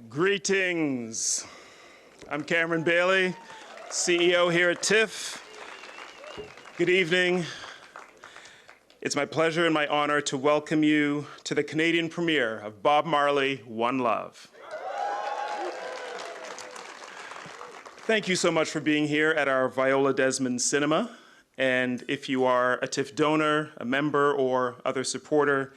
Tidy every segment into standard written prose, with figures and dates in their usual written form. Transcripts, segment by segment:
Greetings. I'm Cameron Bailey, CEO here at TIFF. Good evening. It's my pleasure and my honor to welcome you to the Canadian premiere of Bob Marley, One Love. Thank you so much for being here at our Viola Desmond Cinema. And if you are a TIFF donor, a member, or other supporter,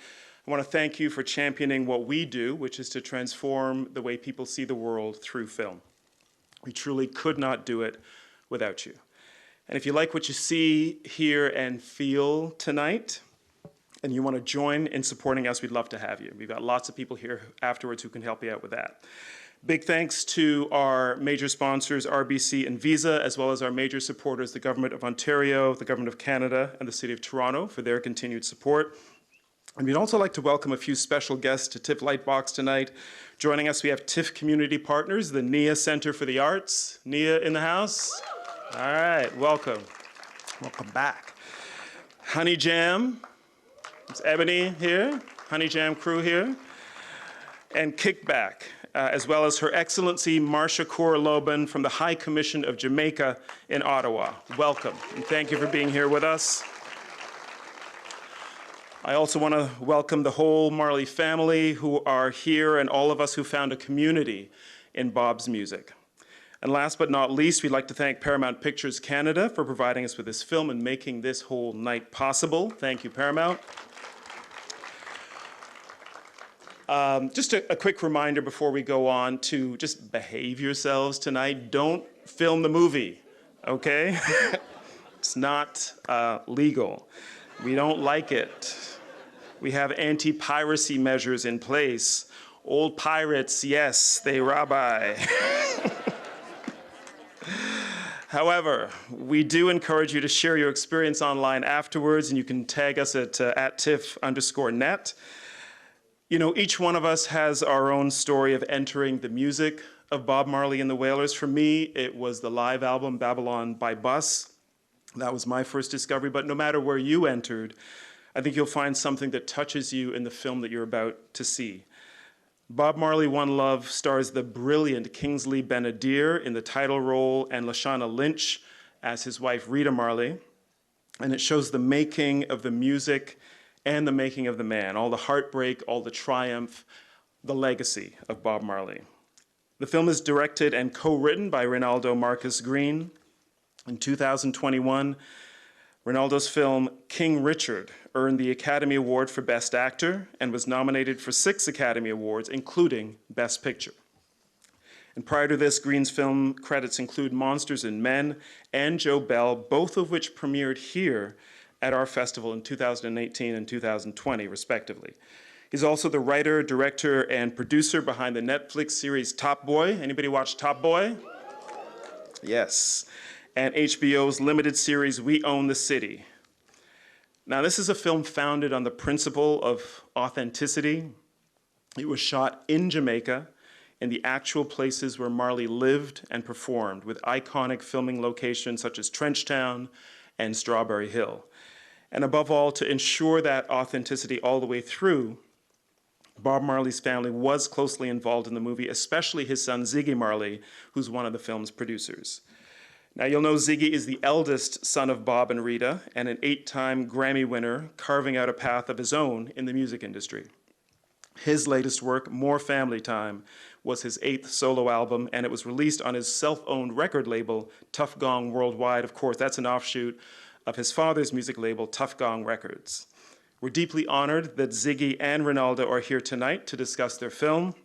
I want to thank you for championing what we do, which is to transform the way people see the world through film. We truly could not do it without you. And if you like what you see, hear, and feel tonight, and you want to join in supporting us, we'd love to have you. We've got lots of people here afterwards who can help you out with that. Big thanks to our major sponsors, RBC and Visa, as well as our major supporters, the Government of Ontario, the Government of Canada, and the City of Toronto for their continued support. And we'd also like to welcome a few special guests to TIFF Lightbox tonight. Joining us, we have TIFF community partners, the NIA Center for the Arts. NIA in the house? All right, welcome. Welcome back. Honey Jam, it's Ebony here, Honey Jam crew here. And Kickback, as well as Her Excellency Marcia Koor-Loban from the High Commission of Jamaica in Ottawa. Welcome, and thank you for being here with us. I also want to welcome the whole Marley family who are here and all of us who found a community in Bob's music. And last but not least, we'd like to thank Paramount Pictures Canada for providing us with this film and making this whole night possible. Thank you, Paramount. Just a quick reminder before we go on to just behave yourselves tonight. Don't film the movie, okay? It's not legal. We don't like it. We have anti-piracy measures in place. Old pirates, yes, they rabbi. However, we do encourage you to share your experience online afterwards, and you can tag us at @TIFF_net. You know, each one of us has our own story of entering the music of Bob Marley and the Wailers. For me, it was the live album, Babylon by Bus. That was my first discovery, but no matter where you entered, I think you'll find something that touches you in the film that you're about to see. Bob Marley, One Love stars the brilliant Kingsley Ben-Adir in the title role and Lashana Lynch as his wife, Rita Marley. And it shows the making of the music and the making of the man, all the heartbreak, all the triumph, the legacy of Bob Marley. The film is directed and co-written by Reinaldo Marcus Green. In 2021, Reinaldo's film King Richard earned the Academy Award for Best Actor and was nominated for 6 Academy Awards, including Best Picture. And prior to this, Green's film credits include Monsters and Men and Joe Bell, both of which premiered here at our festival in 2018 and 2020, respectively. He's also the writer, director, and producer behind the Netflix series Top Boy. Anybody watch Top Boy? Yes. And HBO's limited series, We Own the City. Now, this is a film founded on the principle of authenticity. It was shot in Jamaica, in the actual places where Marley lived and performed, with iconic filming locations such as Trenchtown and Strawberry Hill. And above all, to ensure that authenticity all the way through, Bob Marley's family was closely involved in the movie, especially his son, Ziggy Marley, who's one of the film's producers. Now, you'll know Ziggy is the eldest son of Bob and Rita and an 8-time Grammy winner, carving out a path of his own in the music industry. His latest work, More Family Time, was his 8th solo album, and it was released on his self-owned record label, Tuff Gong Worldwide. Of course, that's an offshoot of his father's music label, Tuff Gong Records. We're deeply honored that Ziggy and Reinaldo are here tonight to discuss their film.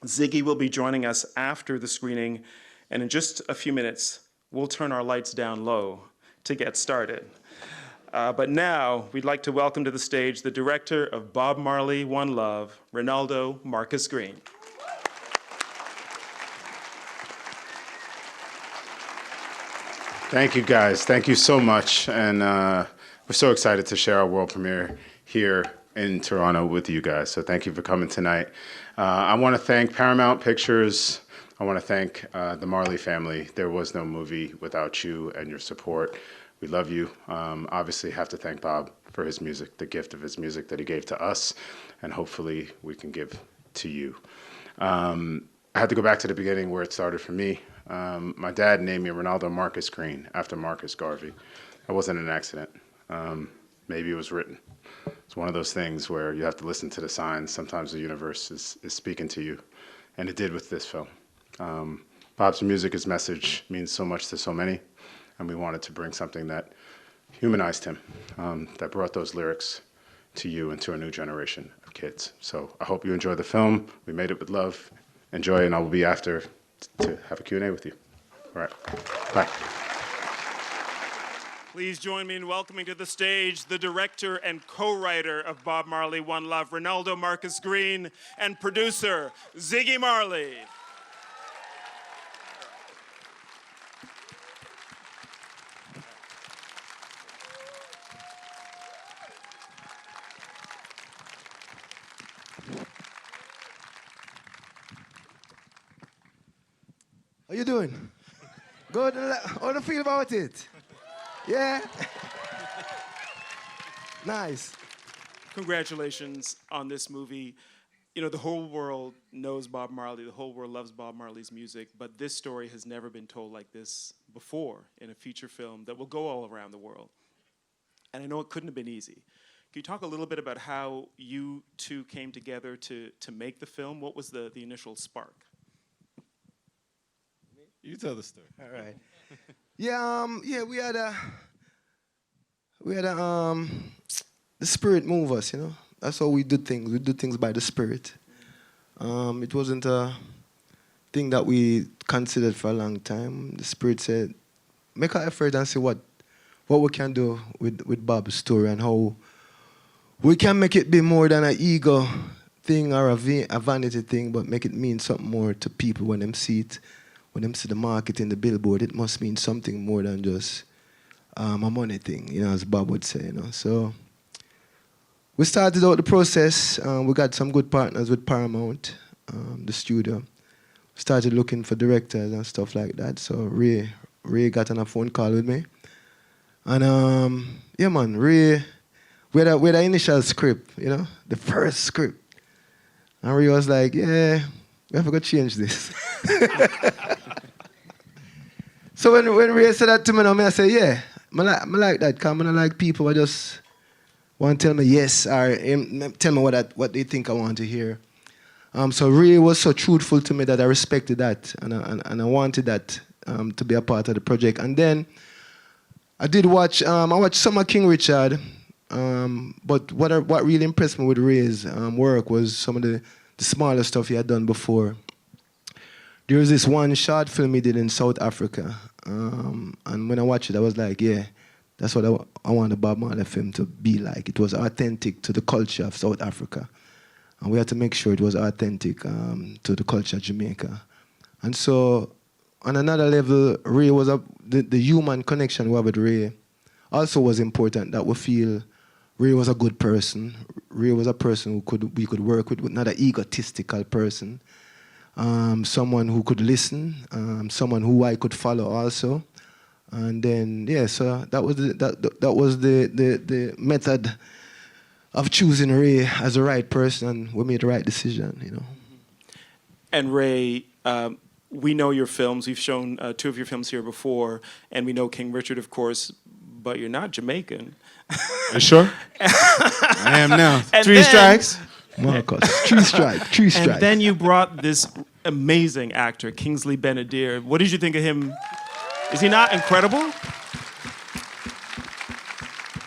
Ziggy will be joining us after the screening, and in just a few minutes, we'll turn our lights down low to get started. But now, we'd like to welcome to the stage the director of Bob Marley, One Love, Reinaldo Marcus Green. Thank you, guys. Thank you so much. And we're so excited to share our world premiere here in Toronto with you guys. So thank you for coming tonight. I want to thank Paramount Pictures. I want to thank the Marley family. There was no movie without you and your support. We love you. Obviously, have to thank Bob for his music, the gift of his music that he gave to us, and hopefully we can give to you. I had to go back to the beginning where it started for me. My dad named me Reinaldo Marcus Green after Marcus Garvey. That wasn't an accident. Maybe it was written. It's one of those things where you have to listen to the signs. Sometimes the universe is speaking to you, and it did with this film. Bob's music, his message means so much to so many, and we wanted to bring something that humanized him, that brought those lyrics to you and to a new generation of kids. So I hope you enjoy the film. We made it with love. Enjoy, and I will be after to have a Q&A with you. All right, bye. Please join me in welcoming to the stage the director and co-writer of Bob Marley, One Love, Reinaldo Marcus Green, and producer, Ziggy Marley. How you doing? Good? How do you feel about it? Yeah? Nice. Congratulations on this movie. You know, the whole world knows Bob Marley, the whole world loves Bob Marley's music, but this story has never been told like this before in a feature film that will go all around the world. And I know it couldn't have been easy. Can you talk a little bit about how you two came together to make the film? What was the initial spark? You tell the story. All right. Yeah, we had the spirit move us, you know. That's how we do things. We do things by the spirit. It wasn't a thing that we considered for a long time. The spirit said, make an effort and see what we can do with Bob's story and how we can make it be more than an ego thing or a vanity thing, but make it mean something more to people when them see it. When them see the marketing, the billboard, it must mean something more than just a money thing, you know, as Bob would say, you know. So we started out the process. We got some good partners with Paramount, the studio. Started looking for directors and stuff like that. So Ray got on a phone call with me. And yeah, man, Ray, we had the initial script, you know, the first script. And Ray was like, yeah, we have to change this. So when Ray said that to me, I said, yeah, I like that, because I don't like people who just want to tell me yes or tell me what they think I want to hear. So Ray was so truthful to me that I respected that, and I wanted that to be a part of the project. And then I did watch, I watched some of King Richard, but what really impressed me with Ray's work was some of the smaller stuff he had done before. There was this one short film he did in South Africa, and when I watched it, I was like, yeah, that's what I want the Bob Marley film to be like. It was authentic to the culture of South Africa, and we had to make sure it was authentic to the culture of Jamaica. And so, on another level, Ray was the human connection we have with Ray also was important, that we feel Ray was a good person. Ray was a person we could work with, not an egotistical person. Someone who could listen, someone who I could follow also. And then, yeah, so that was the method of choosing Ray as the right person, and we made the right decision, you know. And Ray, we know your films. We've shown two of your films here before, and we know King Richard, of course, but you're not Jamaican. You sure? I am now. And Three then- strikes. Marcus, true strike. And then you brought this amazing actor, Kingsley Ben-Adir. What did you think of him? Is he not incredible?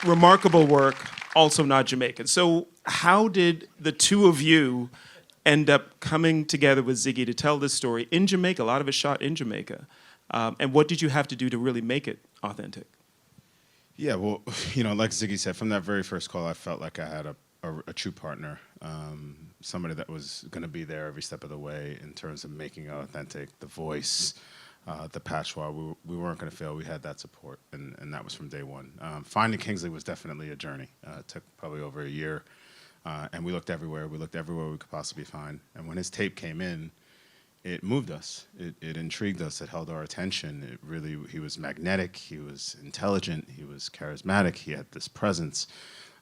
Remarkable work, also not Jamaican. So how did the two of you end up coming together with Ziggy to tell this story in Jamaica? A lot of it shot in Jamaica. And what did you have to do to really make it authentic? Yeah, well, you know, like Ziggy said, from that very first call, I felt like I had a true partner, somebody that was going to be there every step of the way in terms of making it authentic, the voice, the patois. We weren't going to fail. We had that support, and that was from day one. Finding Kingsley was definitely a journey. It took probably over a year, and we looked everywhere. We looked everywhere we could possibly find. And when his tape came in, it moved us. It intrigued us. It held our attention. He was magnetic. He was intelligent. He was charismatic. He had this presence.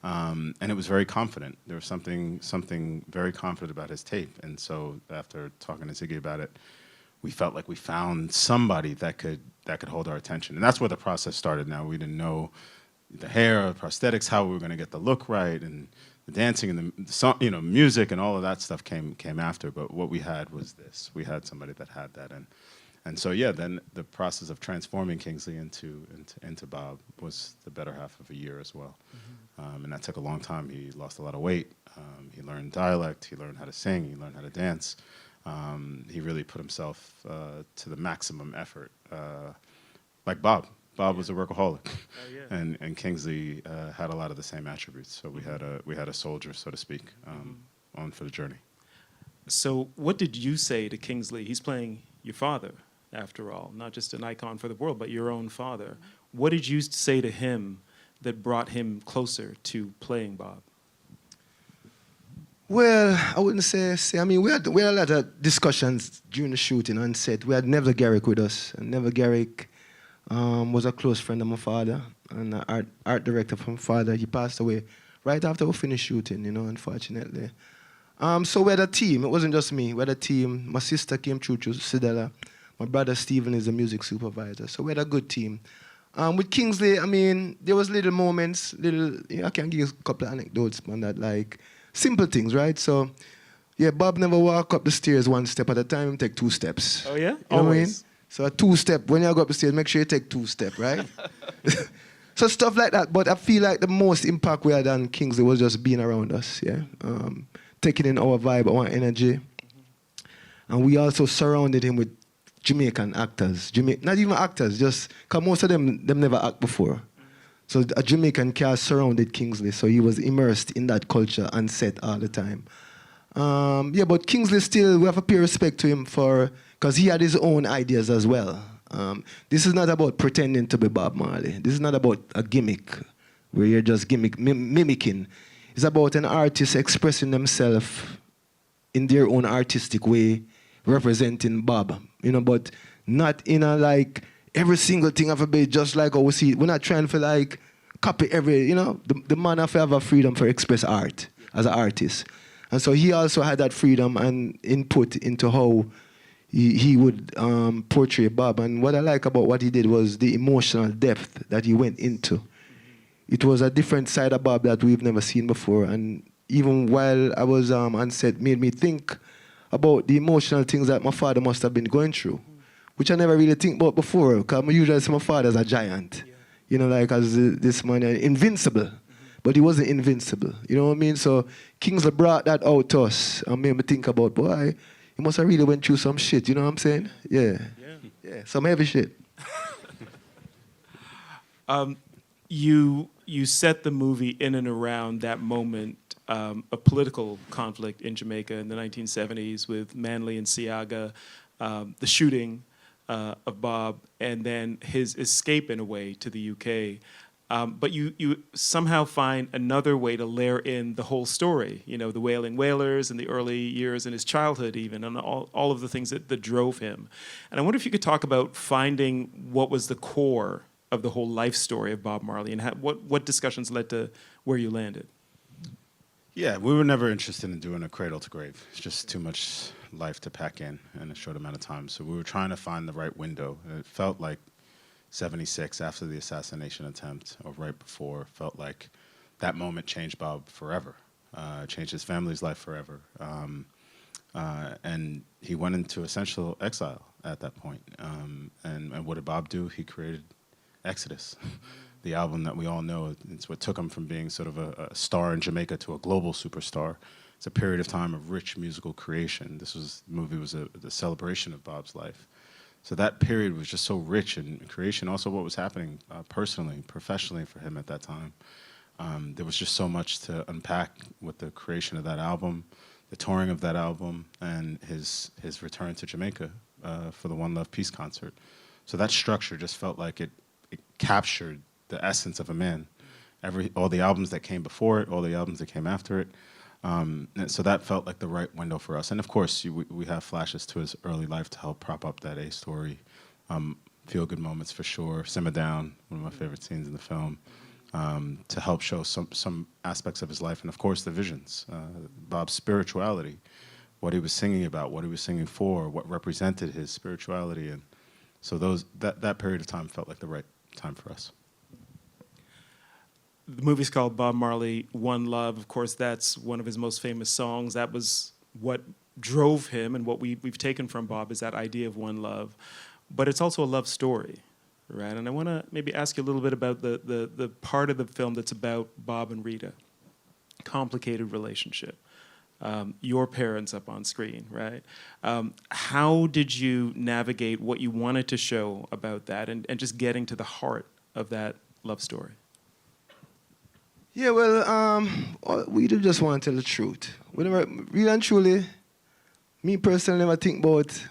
And it was very confident. There was something very confident about his tape. And so after talking to Ziggy about it, we felt like we found somebody that could hold our attention. And that's where the process started. Now, we didn't know the hair, prosthetics, how we were going to get the look right, and the dancing and the song, music and all of that stuff came after. But what we had was this. We had somebody that had that. And so, yeah, then the process of transforming Kingsley into Bob was the better half of a year as well. Mm-hmm. And that took a long time. He lost a lot of weight. He learned dialect. He learned how to sing. He learned how to dance. He really put himself to the maximum effort, like Bob. Bob was a workaholic, and Kingsley had a lot of the same attributes. So we had a soldier, so to speak, on for the journey. So what did you say to Kingsley? He's playing your father, after all, not just an icon for the world, but your own father. What did you say to him that brought him closer to playing Bob? Well, I wouldn't say. I mean, we had a lot of discussions during the shooting on set. We had Neville Garrick with us, and Neville Garrick was a close friend of my father and an art director from my father. He passed away right after we finished shooting, unfortunately. So we had a team. It wasn't just me. We had a team. My sister came through Sidella. My brother Stephen is a music supervisor. So we had a good team. With Kingsley, I mean, there was little moments, I can give you a couple of anecdotes on that, like simple things, right? So, yeah, Bob never walk up the stairs one step at a time, take 2 steps. Oh, yeah? You know what I mean? So a 2-step, when you go up the stairs, make sure you take 2 steps, right? So stuff like that. But I feel like the most impact we had on Kingsley was just being around us, yeah? Taking in our vibe, our energy. And we also surrounded him with Jamaican actors. Not even actors, just, because most of them never act before. So a Jamaican cast surrounded Kingsley, so he was immersed in that culture and set all the time. Yeah, but Kingsley still, we have to pay respect to him because he had his own ideas as well. This is not about pretending to be Bob Marley. This is not about a gimmick where you're just mimicking. It's about an artist expressing themselves in their own artistic way, representing Bob, but not in a like every single thing of a bit, just like how we see it. We're not trying to like copy every, the man have to have a freedom for express art as an artist. And so he also had that freedom and input into how he would portray Bob. And what I like about what he did was the emotional depth that he went into. It was a different side of Bob that we've never seen before. And even while I was on set, made me think about the emotional things that my father must have been going through, which I never really think about before, because I usually see my father as a giant, like as this man, invincible. But he wasn't invincible, you know what I mean? So Kingsley brought that out to us and made me think about, boy, he must have really went through some shit, you know what I'm saying? Yeah, some heavy shit. You set the movie in and around that moment, a political conflict in Jamaica in the 1970s with Manley and Siaga, the shooting of Bob, and then his escape in a way to the UK. But you somehow find another way to layer in the whole story, the Wailing Wailers and the early years in his childhood even, and all of the things that drove him. And I wonder if you could talk about finding what was the core of the whole life story of Bob Marley and what discussions led to where you landed. Yeah, we were never interested in doing a cradle to grave. It's just too much life to pack in a short amount of time. So we were trying to find the right window. It felt like 76 after the assassination attempt, or right before, felt like that moment changed Bob forever, changed his family's life forever. And he went into essential exile at that point. And what did Bob do? He created Exodus, the album that we all know. It's what took him from being sort of a star in Jamaica to a global superstar. It's a period of time of rich musical creation. The movie was the celebration of Bob's life. So that period was just so rich in creation. Also what was happening personally, professionally for him at that time. There was just so much to unpack with the creation of that album, the touring of that album, and his return to Jamaica for the One Love Peace concert. So that structure just felt like it captured the essence of a man. All the albums that came before it, all the albums that came after it. And so that felt like the right window for us. And of course, we have flashes to his early life to help prop up that A story. Feel-good moments for sure. Simmer Down, one of my favorite scenes in the film. to help show some aspects of his life, and of course the visions, Bob's spirituality, what he was singing about, what he was singing for, what represented his spirituality, and so that period of time felt like the right time for us. The movie's called Bob Marley, One Love. Of course, that's one of his most famous songs. That was what drove him, and what we've taken from Bob is that idea of one love. But it's also a love story, right? And I want to maybe ask you a little bit about the part of the film that's about Bob and Rita. Complicated relationship. Your parents up on screen, right? How did you navigate what you wanted to show about that and just getting to the heart of that love story? Yeah, well, we do just want to tell the truth. We never, really and truly, me personally never think about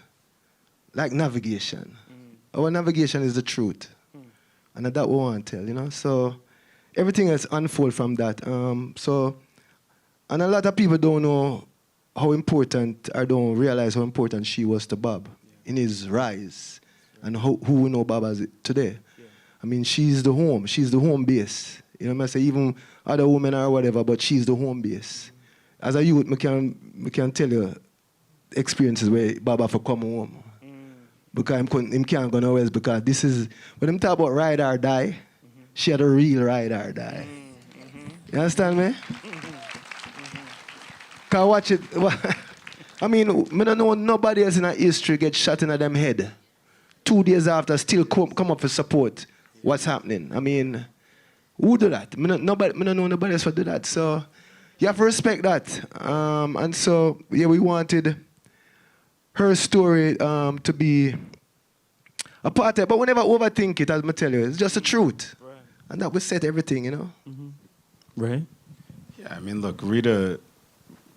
like navigation. Our navigation is the truth. And that we want to tell, you know? So everything else unfold from that. And a lot of people don't know how important, or don't realize how important she was to Bob in his rise, and who we know Bob as today. I mean, she's the home base. You know what I say? Even other women or whatever, but she's the home base. As a youth, I can tell you experiences where Bob have to come home. Because him can't go nowhere, because this is, when him talk about ride or die, she had a real ride or die. You understand me? Can I watch it? I mean, I don't know nobody else in our history get shot in them head. 2 days after, still come up for support. What's happening? I mean, who do that? I don't know nobody else would do that. So you have to respect that. And so, yeah, we wanted her story to be a part of it. But we never overthink it, as I tell you. It's just the truth. Right. And that will set everything, you know? Right? Yeah, I mean, look, Rita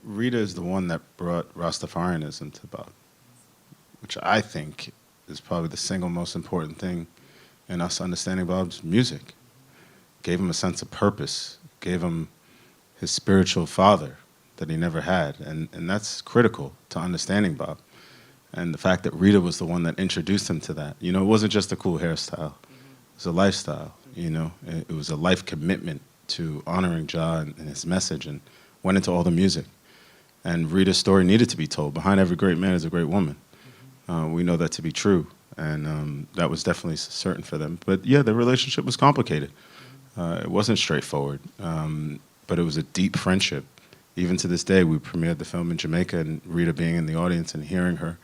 is the one that brought Rastafarianism to Bob, which I think is probably the single most important thing in us understanding Bob's music. Gave him a sense of purpose, gave him his spiritual father that he never had, and that's critical to understanding Bob. And the fact that Rita was the one that introduced him to that. You know, it wasn't just a cool hairstyle. It was a lifestyle, you know. It was a life commitment to honoring Jah and his message, and went into all the music. And Rita's story needed to be told. Behind every great man is a great woman. We know that to be true, and that was definitely certain for them. But yeah, the relationship was complicated. It wasn't straightforward, but it was a deep friendship. Even to this day, we premiered the film in Jamaica, and Rita being in the audience and hearing her,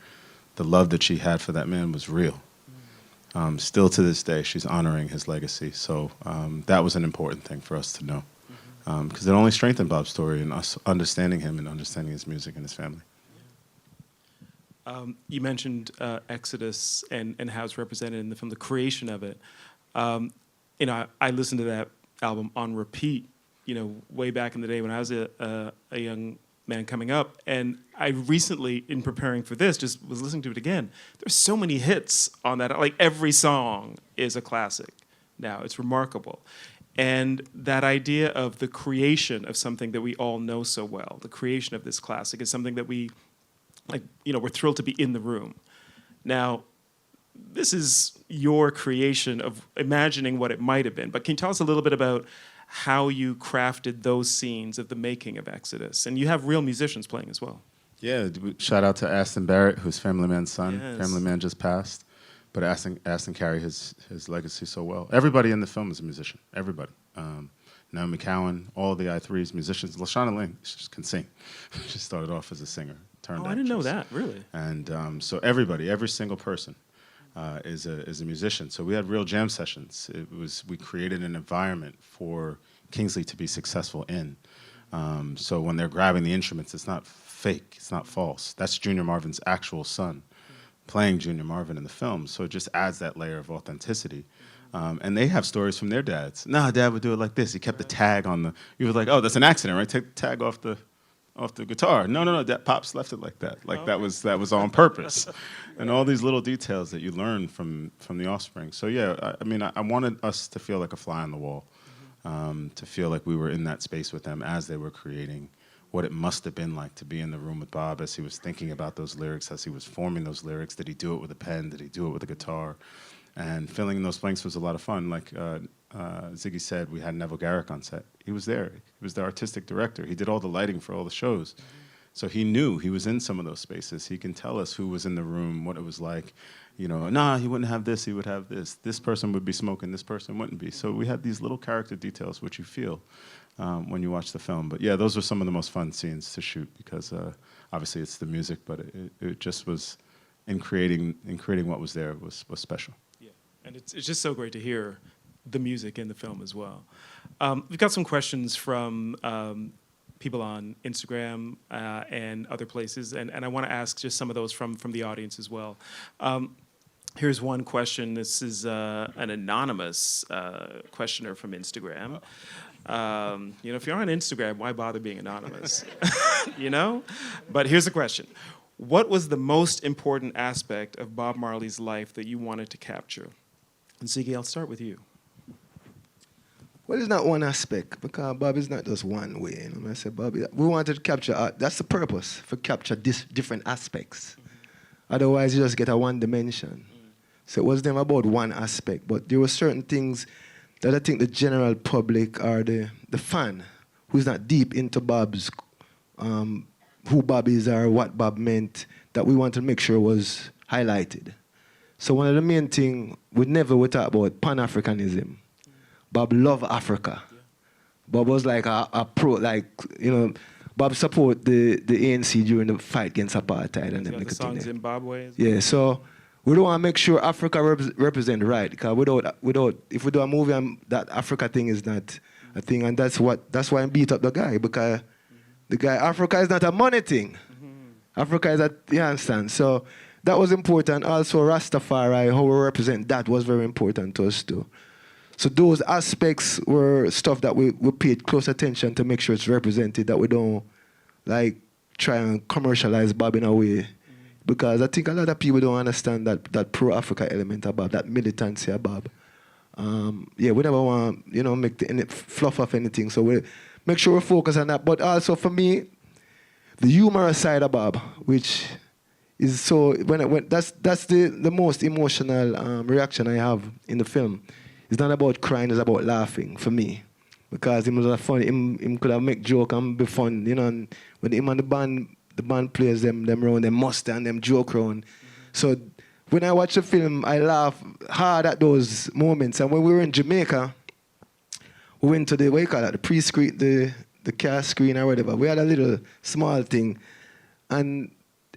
the love that she had for that man was real. Still to this day, she's honoring his legacy. So that was an important thing for us to know. Because it only strengthened Bob's story and us understanding him and understanding his music and his family. You mentioned Exodus and how it's represented in the film, the creation of it. You know, I listened to that album on repeat, you know, way back in the day when I was a young man coming up. And I recently, in preparing for this, just was listening to it again. There's so many hits on that. Like, every song is a classic now. It's remarkable. And that idea of the creation of something that we all know so well, the creation of this classic, is something that we, like, you know, we're thrilled to be in the room. Now, this is your creation of imagining what it might have been. But can you tell us a little bit about how you crafted those scenes of the making of Exodus? And you have real musicians playing as well. Yeah, shout out to Aston Barrett, who's Family Man's son. Yes. Family Man just passed. But Aston carried his legacy so well. Everybody in the film is a musician. Everybody. Naomi Cowan, all the I3s, musicians. Lashana Lynch can sing. She started off as a singer. Turned I didn't know that, really. And so everybody, every single person is a musician. So we had real jam sessions. We created an environment for Kingsley to be successful in. So when they're grabbing the instruments, it's not fake. It's not false. That's Junior Marvin's actual son playing Junior Marvin in the film. So it just adds that layer of authenticity. And they have stories from their dads. Nah, Dad would do it like this. He kept the tag on the. You was like, oh, that's an accident, right? Take the tag off the guitar. No. Dad, Pops left it like that. Like that was on purpose. And all these little details that you learn from the offspring. So yeah, I mean, I wanted us to feel like a fly on the wall, to feel like we were in that space with them as they were creating what it must have been like to be in the room with Bob as he was thinking about those lyrics, as he was forming those lyrics. Did he do it with a pen? Did he do it with a guitar? And filling in those blanks was a lot of fun. Like Ziggy said we had Neville Garrick on set. He was there. He was the artistic director. He did all the lighting for all the shows. So he knew, he was in some of those spaces. He can tell us who was in the room, what it was like. You know, nah, he wouldn't have this, he would have this. This person would be smoking, this person wouldn't be. So we had these little character details which you feel when you watch the film. But yeah, those were some of the most fun scenes to shoot because obviously it's the music, but it just was, in creating what was there was special. Yeah, and it's just so great to hear the music in the film as well. We've got some questions from people on Instagram and other places, and I want to ask just some of those from the audience as well. Here's one question. This is an anonymous questioner from Instagram. You know, if you're on Instagram, why bother being anonymous? You know? But here's the question. What was the most important aspect of Bob Marley's life that you wanted to capture? And Ziggy, I'll start with you. Well, it's not one aspect, because Bob is not just one way. You know, I said, Bob, we wanted to capture art. That's the purpose, for capture different aspects. Otherwise, you just get a one dimension. So it was never about one aspect, but there were certain things that I think the general public or the fan who's not deep into Bob's, who Bob is or what Bob meant, that we wanted to make sure was highlighted. So one of the main things, we talk about Pan-Africanism. Bob loved Africa. Yeah. Bob was like a pro, like, you know, Bob support the ANC during the fight against apartheid. And the song Zimbabwe. Yeah, so we don't want to make sure Africa represent right, because if we do a movie that Africa thing is not a thing, and that's why I beat up the guy, because the guy, Africa is not a money thing. Africa is you understand? So that was important. Also Rastafari, how we represent that was very important to us too. So those aspects were stuff that we paid close attention to make sure it's represented, that we don't like try and commercialize Bob in a way. Because I think a lot of people don't understand that pro-Africa element about that militancy about. Yeah, we never want, you know, make any fluff of anything. So we make sure we focus on that. But also for me, the humorous side of Bob, which is so, that's the most emotional reaction I have in the film. It's not about crying, it's about laughing for me. Because him was a funny, him could have make joke and be fun, you know, and when him and the band players them round, them Mustang, them joke round. So when I watch the film, I laugh hard at those moments. And when we were in Jamaica, we went to the, what you call it, the pre-screen, the cast screen or whatever. We had a little small thing. And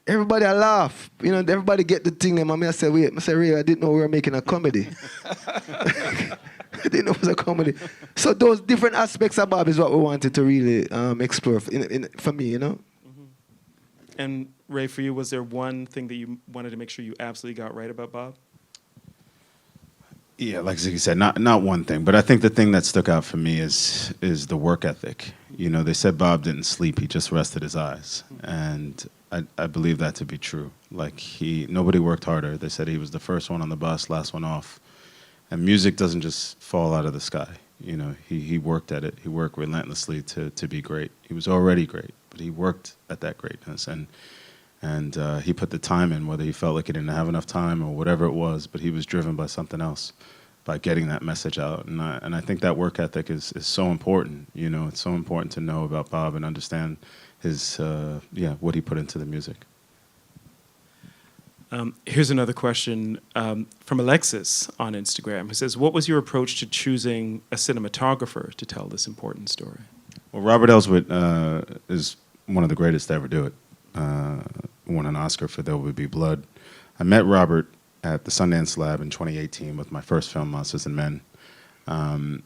everybody laugh. You know, everybody get the thing. And I said, wait, Ray, I didn't know we were making a comedy. I didn't know it was a comedy. So those different aspects of Bob is what we wanted to really explore for me, you know? And Ray, for you, was there one thing that you wanted to make sure you absolutely got right about Bob? Yeah, like Ziggy said, not one thing, but I think the thing that stuck out for me is the work ethic. You know, they said Bob didn't sleep; he just rested his eyes, and I believe that to be true. Like nobody worked harder. They said he was the first one on the bus, last one off, and music doesn't just fall out of the sky. You know, he worked at it. He worked relentlessly to be great. He was already great, but he worked at that greatness, and he put the time in, whether he felt like he didn't have enough time or whatever it was, but he was driven by something else, by getting that message out. And I think that work ethic is so important. You know, it's so important to know about Bob and understand his, what he put into the music. Here's another question from Alexis on Instagram, who says, what was your approach to choosing a cinematographer to tell this important story? Well, Robert Elswit is one of the greatest to ever do it. Won an Oscar for There Will Be Blood. I met Robert at the Sundance Lab in 2018 with my first film, Monsters and Men. And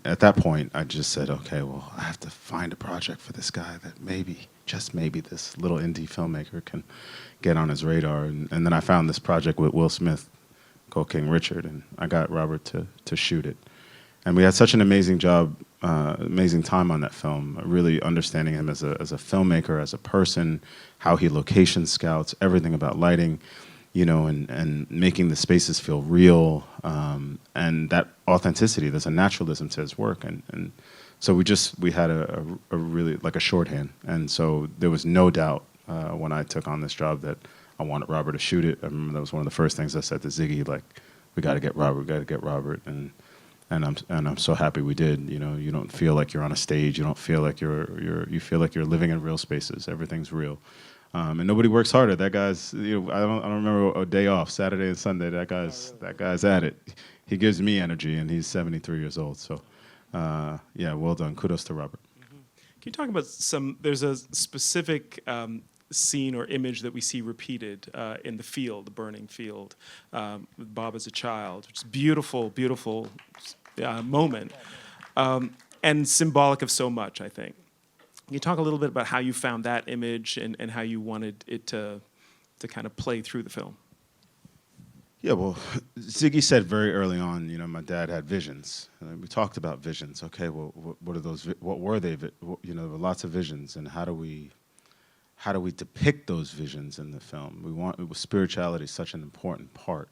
at that point, I just said, okay, well, I have to find a project for this guy that maybe, just maybe, this little indie filmmaker can get on his radar. And then I found this project with Will Smith called King Richard, and I got Robert to shoot it. And we had such an amazing job, amazing time on that film, really understanding him as a filmmaker, as a person, how he location scouts, everything about lighting, you know, and making the spaces feel real, and that authenticity. There's a naturalism to his work, and so we had a really, like, a shorthand, and so there was no doubt when I took on this job that I wanted Robert to shoot it. I remember that was one of the first things I said to Ziggy, like, we got to get Robert, and and I'm so happy we did. You know, you don't feel like you're on a stage. You don't feel like you feel like you're living in real spaces. Everything's real, and nobody works harder. That guy's, you know, I don't remember a day off, Saturday and Sunday. That guy's at it. He gives me energy, and he's 73 years old. So, yeah, well done. Kudos to Robert. Can you talk about there's a specific scene or image that we see repeated in the field, the burning field, with Bob as a child, which is beautiful, beautiful moment, and symbolic of so much, I think. Can you talk a little bit about how you found that image and how you wanted it to kind of play through the film? Yeah, well, Ziggy said very early on, you know, my dad had visions. And we talked about visions. Okay, well, what are those? What were they? You know, there were lots of visions, and how do we depict those visions in the film? Spirituality is such an important part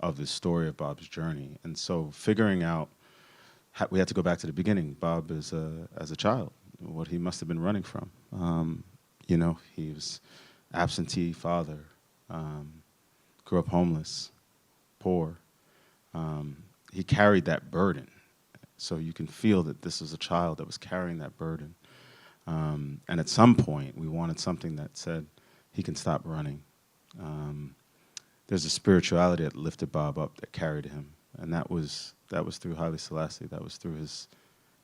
of the story of Bob's journey, and so figuring out, we had to go back to the beginning. Bob as a child, what he must have been running from. You know, he was absentee father, grew up homeless, poor. He carried that burden. So you can feel that this was a child that was carrying that burden. And at some point, we wanted something that said he can stop running. There's a spirituality that lifted Bob up, that carried him. And that was through Haile Selassie. That was through his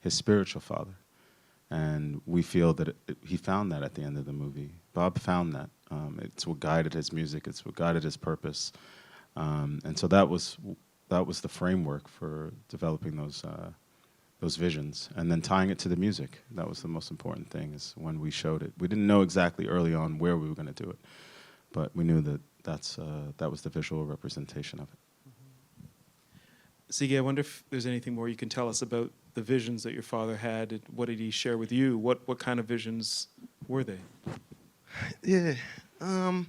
spiritual father. And we feel that he found that at the end of the movie. Bob found that. It's what guided his music. It's what guided his purpose. And so that was the framework for developing those visions, and then tying it to the music. That was the most important thing, is when we showed it. We didn't know exactly early on where we were going to do it, but we knew that that was the visual representation of it. Ziggy, I wonder if there's anything more you can tell us about the visions that your father had. And what did he share with you? What kind of visions were they? Yeah. The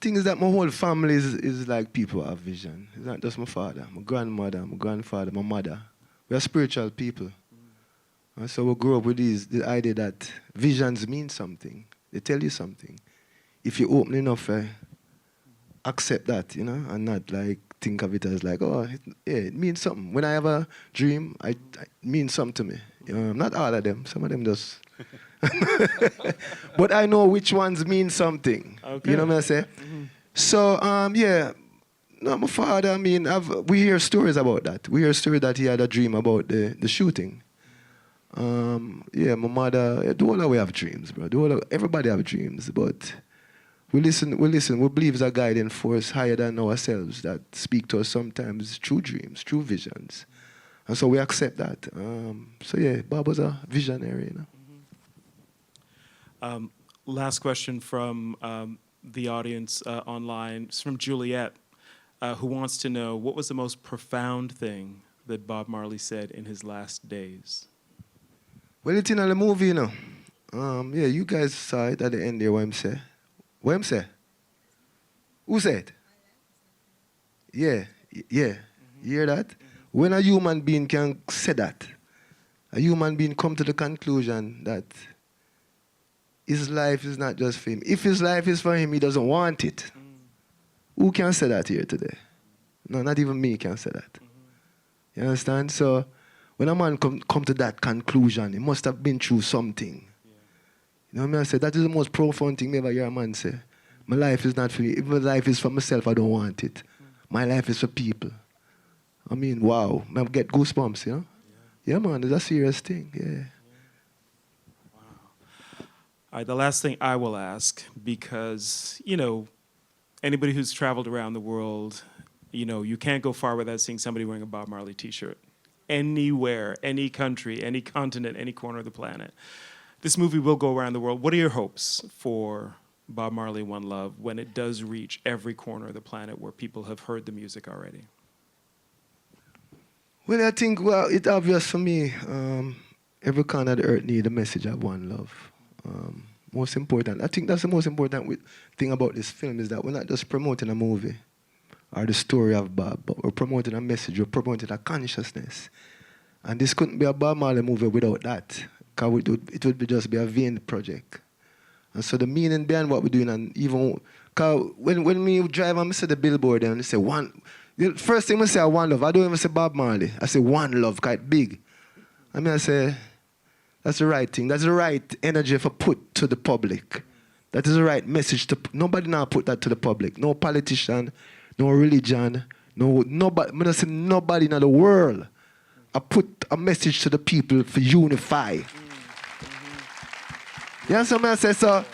thing is that my whole family is like people who have vision. It's not just my father, my grandmother, my grandfather, my mother. We are spiritual people. And so we grew up with the idea that visions mean something. They tell you something. If you're open enough, accept that, you know, and not like think of it as like, oh, it means something. When I have a dream, it means something to me. Not all of them. Some of them just... But I know which ones mean something. Okay. You know what I say? Mm-hmm. So, yeah. No, my father, I mean, we hear stories about that. We hear stories that he had a dream about the shooting. Yeah, my mother, we have dreams, bro. Everybody have dreams, but we listen, we believe there's a guiding force higher than ourselves that speak to us sometimes through dreams, through visions. And so we accept that. So yeah, Bob was a visionary, you know. Last question from the audience online. It's from Juliet, who wants to know, what was the most profound thing that Bob Marley said in his last days? Well, it's in the movie, you know. Yeah, you guys saw it at the end there, what him say. What him say? Who said? Yeah, yeah. You hear that? When a human being can say that, a human being come to the conclusion that his life is not just for him. If his life is for him, he doesn't want it. Who can say that here today? No, not even me can say that. You understand? So when a man come to that conclusion, he must have been through something. You know what I mean? I say, that is the most profound thing me ever hear a man say. My life is not for me. If my life is for myself, I don't want it. My life is for people. I mean, wow. I get goosebumps, you know? Yeah, man, it's a serious thing, yeah. All right, the last thing I will ask, because, you know, anybody who's traveled around the world, you know, you can't go far without seeing somebody wearing a Bob Marley t-shirt. Anywhere, any country, any continent, any corner of the planet. This movie will go around the world. What are your hopes for Bob Marley, One Love, when it does reach every corner of the planet where people have heard the music already? Well, I think, it's obvious for me, every corner of the earth needs a message of one love. Most important. I think that's the most important thing about this film, is that we're not just promoting a movie or the story of Bob, but we're promoting a message, we're promoting a consciousness. And this couldn't be a Bob Marley movie without that, because it would just be a vain project. And so the meaning behind what we're doing, and even, because when we drive and we see the billboard and they say, The first thing I say, one love. I don't even say Bob Marley. I say one love, quite big. I mean, I say, that's the right thing. That's the right energy for put to the public. That is the right message to. Nobody now put that to the public. No politician, no religion, nobody. I say nobody in the world. I put a message to the people for unify. You understand what I say? So,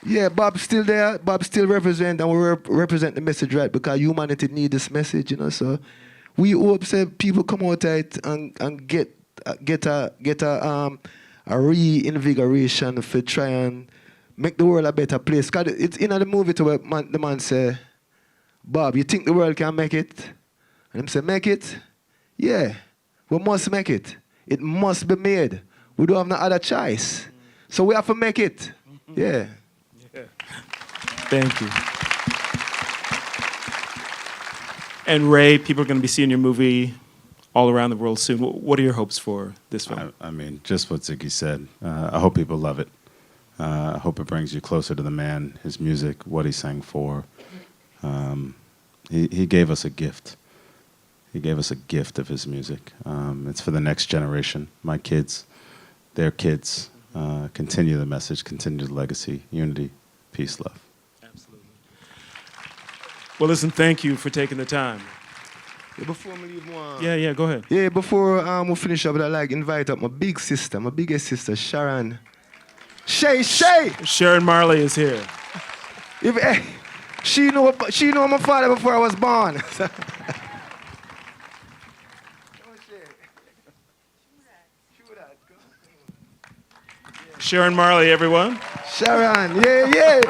yeah, Bob's still there. Bob still represent, and we represent the message right because humanity need this message, you know. So, we hope say people come out of it and get a reinvigoration for try and make the world a better place. Cause it's in the movie to where the man say, Bob, you think the world can make it? And him say, make it? Yeah, we must make it. It must be made. We don't have no other choice. So we have to make it. Yeah. Thank you. And Ray, people are going to be seeing your movie all around the world soon. What are your hopes for this film? I mean, just what Ziggy said. I hope people love it. I hope it brings you closer to the man, his music, what he sang for. He gave us a gift. He gave us a gift of his music. It's for the next generation, my kids, their kids. Continue the message, continue the legacy, unity, peace, love. Absolutely. Well, listen, thank you for taking the time. Yeah, before we leave one. Yeah, go ahead. Yeah, before we finish up, I'd like invite up my big sister, my biggest sister, Sharon. Shay! Sharon Marley is here. She know my father before I was born. Sharon Marley, everyone. Sharon, yeah.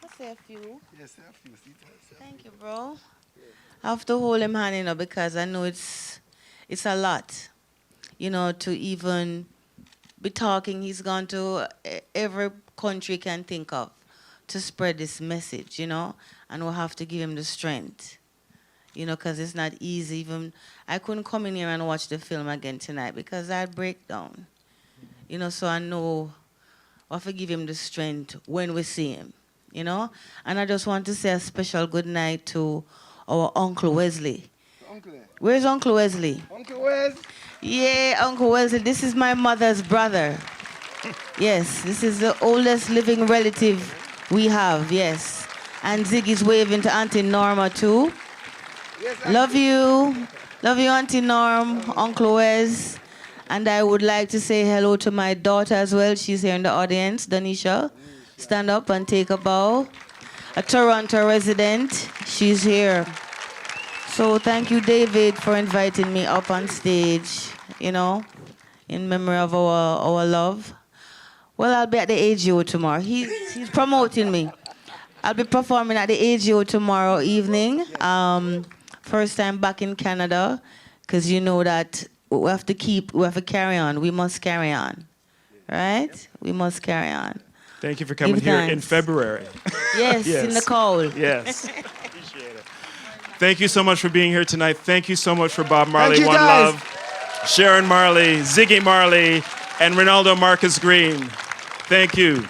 I'll say a few. Thank you, bro. I have to hold him hand, because I know it's a lot, to even be talking. He's gone to every country can think of to spread this message, and we'll have to give him the strength, because it's not easy. Even I couldn't come in here and watch the film again tonight because I'd break down, so I know I have to give him the strength when we see him, And I just want to say a special good night to our Uncle Wesley. Where's Uncle Wesley? Uncle Wes? Yeah, Uncle Wesley. This is my mother's brother. Yes, this is the oldest living relative we have, yes. And Ziggy's waving to Auntie Norma, too. Yes, Love you. Love you, Auntie Norm, Uncle Wes. And I would like to say hello to my daughter as well. She's here in the audience, Danisha. Stand up and take a bow. A Toronto resident. She's here. So thank you, David, for inviting me up on stage, in memory of our love. Well, I'll be at the AGO tomorrow. He's promoting me. I'll be performing at the AGO tomorrow evening. First time back in Canada, because you know that we have to carry on. We must carry on, right? We must carry on. Thank you for coming Give here thanks. in February. Yes, Yes. in the cold. Yes. Appreciate it. Thank you so much for being here tonight. Thank you so much for Bob Marley, Thank you, One guys. Love, Sharon Marley, Ziggy Marley, and Reinaldo Marcus Green. Thank you.